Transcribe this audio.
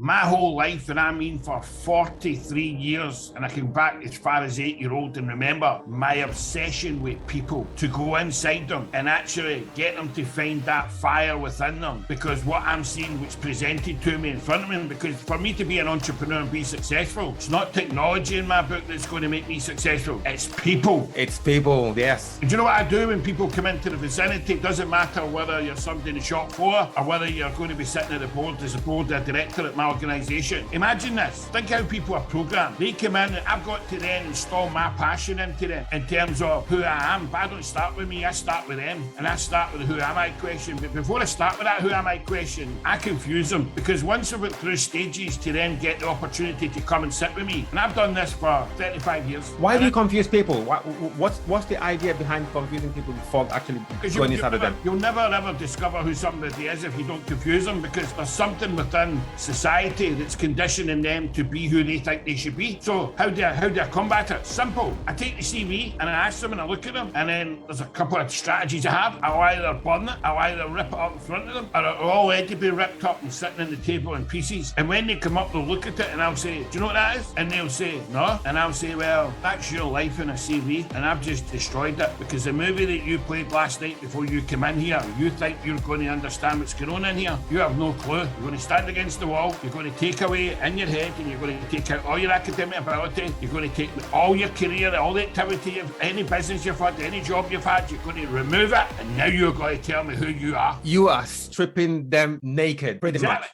My whole life, and I mean for 43 years, and I can back as far as 8-year-old and remember my obsession with people, to go inside them and actually get them to find that fire within them. Because what I'm seeing, what's presented to me in front of me, because for me to be an entrepreneur and be successful, it's not technology in my book that's going to make me successful. It's people. It's people, yes. And do you know what I do when people come into the vicinity? It doesn't matter whether you're somebody in the shop floor or whether you're going to be sitting at the board as a board director at my organisation. Imagine this. Think how people are programmed. They come in and I've got to then install my passion into them in terms of who I am. But I don't start with me, I start with them. And I start with the who am I question. But before I start with that who am I question, I confuse them. Because once I've went through stages to then get the opportunity to come and sit with me, and I've done this for 35 years. Why do you confuse people? What's the idea behind confusing people before actually going inside of them? You'll never ever discover who somebody is if you don't confuse them, because there's something within society that's conditioning them to be who they think they should be. So how do I combat it? Simple. I take the CV and I ask them and I look at them, and then there's a couple of strategies I have. I'll either burn it, I'll either rip it up in front of them, or it'll already be ripped up and sitting on the table in pieces. And when they come up, they'll look at it and I'll say, do you know what that is? And they'll say, no. And I'll say, well, that's your life in a CV, and I've just destroyed it, because the movie that you played last night before you came in here, you think you're going to understand what's going on in here. You have no clue. You're going to stand against the wall, you're going to take away in your head, and you're going to take out all your academic ability, you're going to take all your career, all the activity, any business you've had, any job you've had, you're going to remove it, and now you're going to tell me who you are. You are stripping them naked, pretty much.